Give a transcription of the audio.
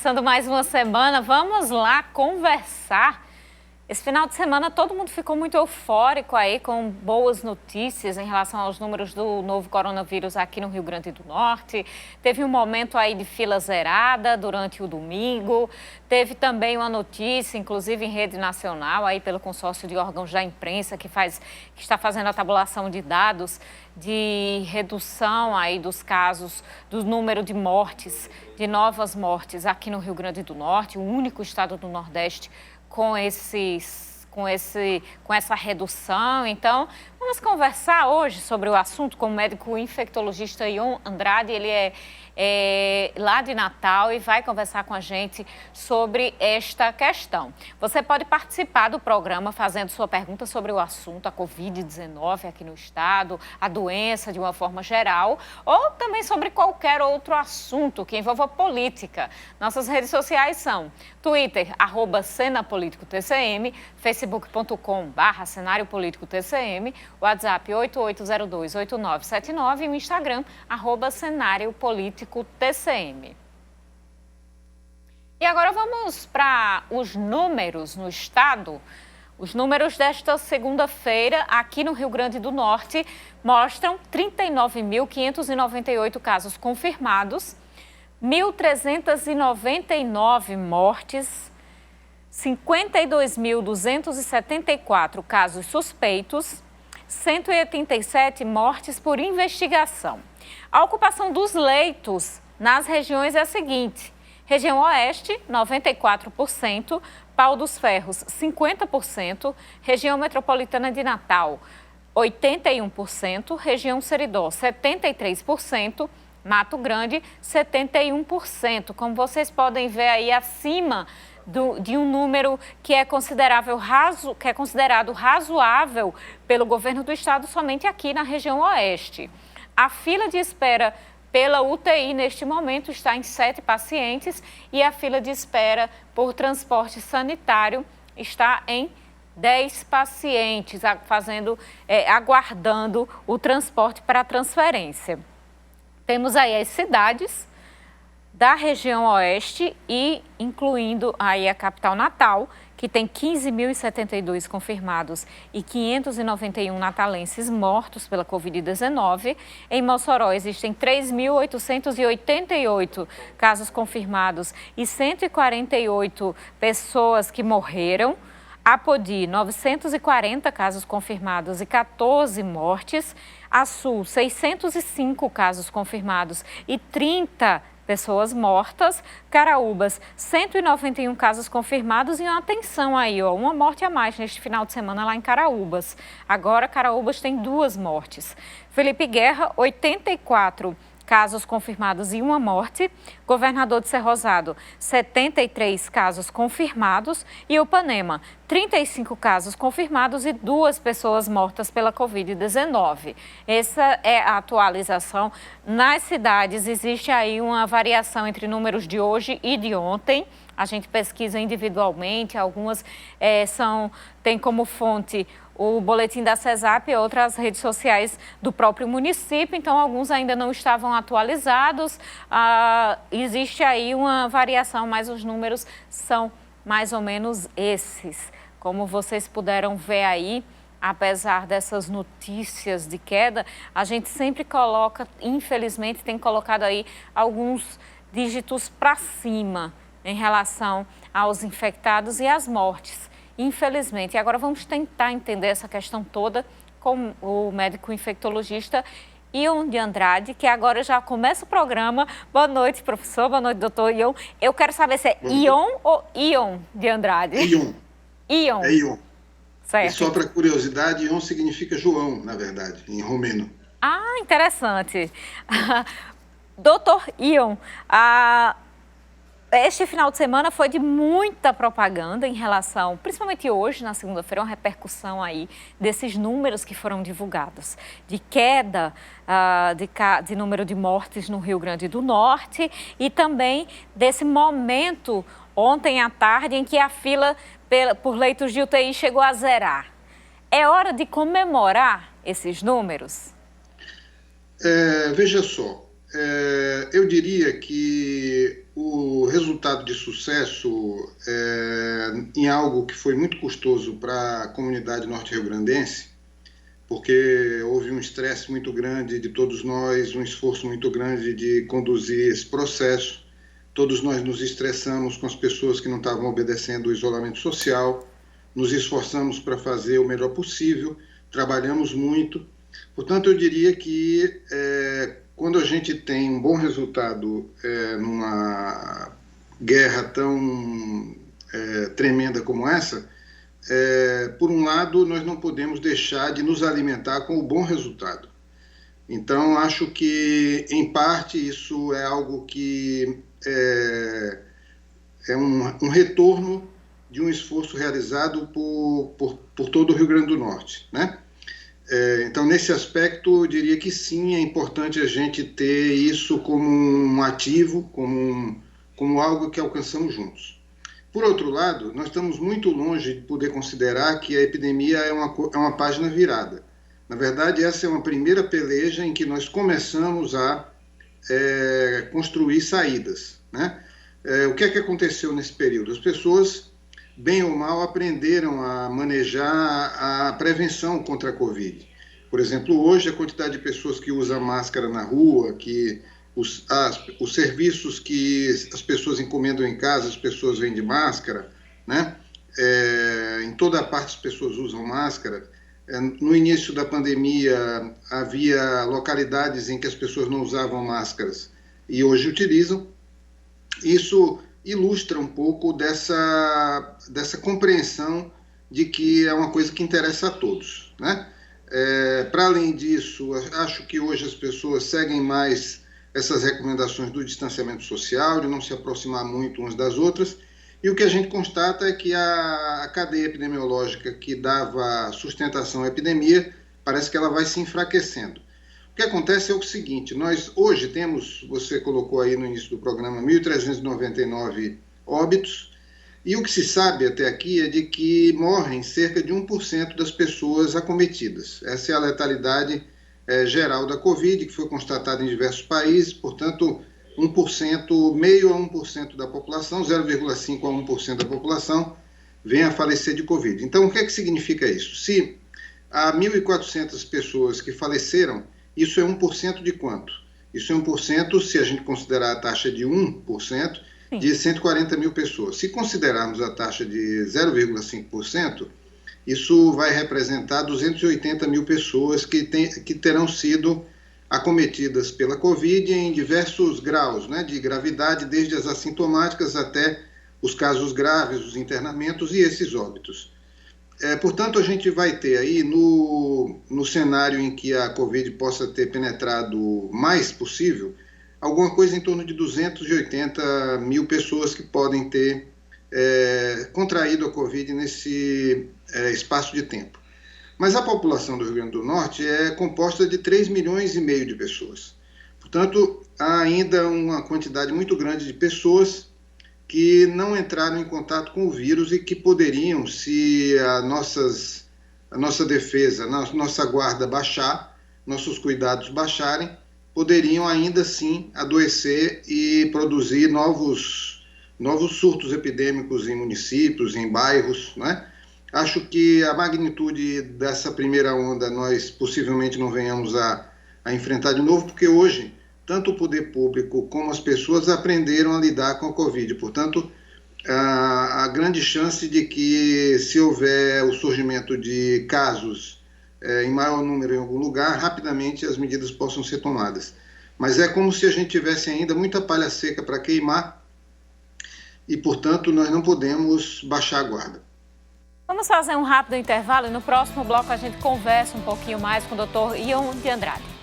começando mais uma semana. Vamos lá conversar. Esse final de semana todo mundo ficou muito eufórico aí com boas notícias em relação aos números do novo coronavírus aqui no Rio Grande do Norte. Teve um momento aí de fila zerada durante o domingo. Teve também uma notícia, inclusive em rede nacional, aí pelo consórcio de órgãos da imprensa que está fazendo a tabulação de dados de redução aí dos casos, do número de mortes, de novas mortes aqui no Rio Grande do Norte, o único estado do Nordeste com essa redução. Então, vamos conversar hoje sobre o assunto com o médico infectologista Ion Andrade. Ele é lá de Natal e vai conversar com a gente sobre esta questão. Você pode participar do programa fazendo sua pergunta sobre o assunto, a Covid-19 aqui no estado, a doença de uma forma geral, ou também sobre qualquer outro assunto que envolva política. Nossas redes sociais são Twitter, @CenaPolíticoTCM, facebook.com/Cenário Político TCM, WhatsApp 8802-8979 e o Instagram, @Cenário Político TCM. E agora vamos para os números no estado. Os números desta segunda-feira aqui no Rio Grande do Norte mostram 39.598 casos confirmados, 1.399 mortes, 52.274 casos suspeitos, 187 mortes por investigação. A ocupação dos leitos nas regiões é a seguinte: região Oeste, 94%, Pau dos Ferros, 50%, região metropolitana de Natal, 81%, região Seridó, 73%, Mato Grande, 71%. Como vocês podem ver aí acima de um número que é considerado razoável pelo governo do estado somente aqui na região Oeste. A fila de espera pela UTI neste momento está em 7 pacientes e a fila de espera por transporte sanitário está em 10 pacientes, aguardando o transporte para a transferência. Temos aí as cidades da região Oeste e incluindo aí a capital Natal, que tem 15.072 confirmados e 591 natalenses mortos pela Covid-19. Em Mossoró existem 3.888 casos confirmados e 148 pessoas que morreram. Apodi, 940 casos confirmados e 14 mortes. Açu, 605 casos confirmados e 30 pessoas mortas. Caraúbas, 191 casos confirmados e atenção aí, uma morte a mais neste final de semana lá em Caraúbas. Agora, Caraúbas tem 2 mortes. Felipe Guerra, 84 casos confirmados e 1 morte. Governador de Cerrosado, 73 casos confirmados. E Upanema, 35 casos confirmados e 2 pessoas mortas pela Covid-19. Essa é a atualização. Nas cidades existe aí uma variação entre números de hoje e de ontem. A gente pesquisa individualmente, algumas têm como fonte o boletim da CESAP e outras redes sociais do próprio município, então alguns ainda não estavam atualizados. Existe aí uma variação, mas os números são mais ou menos esses. Como vocês puderam ver aí, apesar dessas notícias de queda, a gente sempre coloca, infelizmente, tem colocado aí alguns dígitos para cima em relação aos infectados e às mortes. Infelizmente. E agora vamos tentar entender essa questão toda com o médico infectologista Ion de Andrade, que agora já começa o programa. Boa noite, professor. Boa noite, doutor Ion. Eu quero saber se é Ion ou Ion de Andrade? Ion. Ion. É Ion. Certo. E só para curiosidade, Ion significa João, na verdade, em romeno. Ah, interessante. Doutor Ion, este final de semana foi de muita propaganda em relação, principalmente hoje, na segunda-feira, uma repercussão aí desses números que foram divulgados, de queda de número de mortes no Rio Grande do Norte e também desse momento, ontem à tarde, em que a fila por leitos de UTI chegou a zerar. É hora de comemorar esses números? Veja só, eu diria que o resultado de sucesso em algo que foi muito custoso para a comunidade norte-riograndense, porque houve um estresse muito grande de todos nós, um esforço muito grande de conduzir esse processo. Todos nós nos estressamos com as pessoas que não estavam obedecendo o isolamento social, nos esforçamos para fazer o melhor possível, trabalhamos muito. Portanto, eu diria que quando a gente tem um bom resultado numa guerra tão tremenda como essa, por um lado, nós não podemos deixar de nos alimentar com o bom resultado. Então, acho que, em parte, isso é algo que é um retorno de um esforço realizado por todo o Rio Grande do Norte, né? Então, nesse aspecto, eu diria que sim, é importante a gente ter isso como um ativo, como algo que alcançamos juntos. Por outro lado, nós estamos muito longe de poder considerar que a epidemia é uma página virada. Na verdade, essa é uma primeira peleja em que nós começamos a construir saídas, né? O que é que aconteceu nesse período? As pessoas, bem ou mal, aprenderam a manejar a prevenção contra a Covid. Por exemplo, hoje a quantidade de pessoas que usam máscara na rua, que os serviços que as pessoas encomendam em casa, as pessoas vêm de máscara, né? Em toda a parte as pessoas usam máscara. No início da pandemia havia localidades em que as pessoas não usavam máscaras e hoje utilizam. Isso ilustra um pouco dessa compreensão de que é uma coisa que interessa a todos, né? Para além disso, acho que hoje as pessoas seguem mais essas recomendações do distanciamento social, de não se aproximar muito umas das outras, e o que a gente constata é que a cadeia epidemiológica que dava sustentação à epidemia, parece que ela vai se enfraquecendo. O que acontece é o seguinte, nós hoje temos, você colocou aí no início do programa, 1.399 óbitos, e o que se sabe até aqui é de que morrem cerca de 1% das pessoas acometidas. Essa é a letalidade geral da Covid, que foi constatada em diversos países, portanto, 1%, meio a 1% da população, 0,5% a 1% da população, vem a falecer de Covid. Então, o que é que significa isso? Se há 1.400 pessoas que faleceram, isso é 1% de quanto? Isso é 1%, se a gente considerar a taxa de 1%, de 140 mil pessoas. Se considerarmos a taxa de 0,5%, isso vai representar 280 mil pessoas que terão sido acometidas pela Covid em diversos graus, né, de gravidade, desde as assintomáticas até os casos graves, os internamentos e esses óbitos. Portanto, a gente vai ter aí, no cenário em que a Covid possa ter penetrado o mais possível, alguma coisa em torno de 280 mil pessoas que podem ter contraído a Covid nesse espaço de tempo. Mas a população do Rio Grande do Norte é composta de 3,5 milhões de pessoas. Portanto, há ainda uma quantidade muito grande de pessoas que não entraram em contato com o vírus e que poderiam, se a nossa defesa, a nossa guarda baixar, nossos cuidados baixarem, poderiam ainda assim adoecer e produzir novos surtos epidêmicos em municípios, em bairros, né? Acho que a magnitude dessa primeira onda nós possivelmente não venhamos a enfrentar de novo, porque hoje tanto o poder público como as pessoas aprenderam a lidar com a Covid. Portanto, a grande chance de que, se houver o surgimento de casos em maior número em algum lugar, rapidamente as medidas possam ser tomadas. Mas é como se a gente tivesse ainda muita palha seca para queimar e, portanto, nós não podemos baixar a guarda. Vamos fazer um rápido intervalo e no próximo bloco a gente conversa um pouquinho mais com o Dr. Ion de Andrade.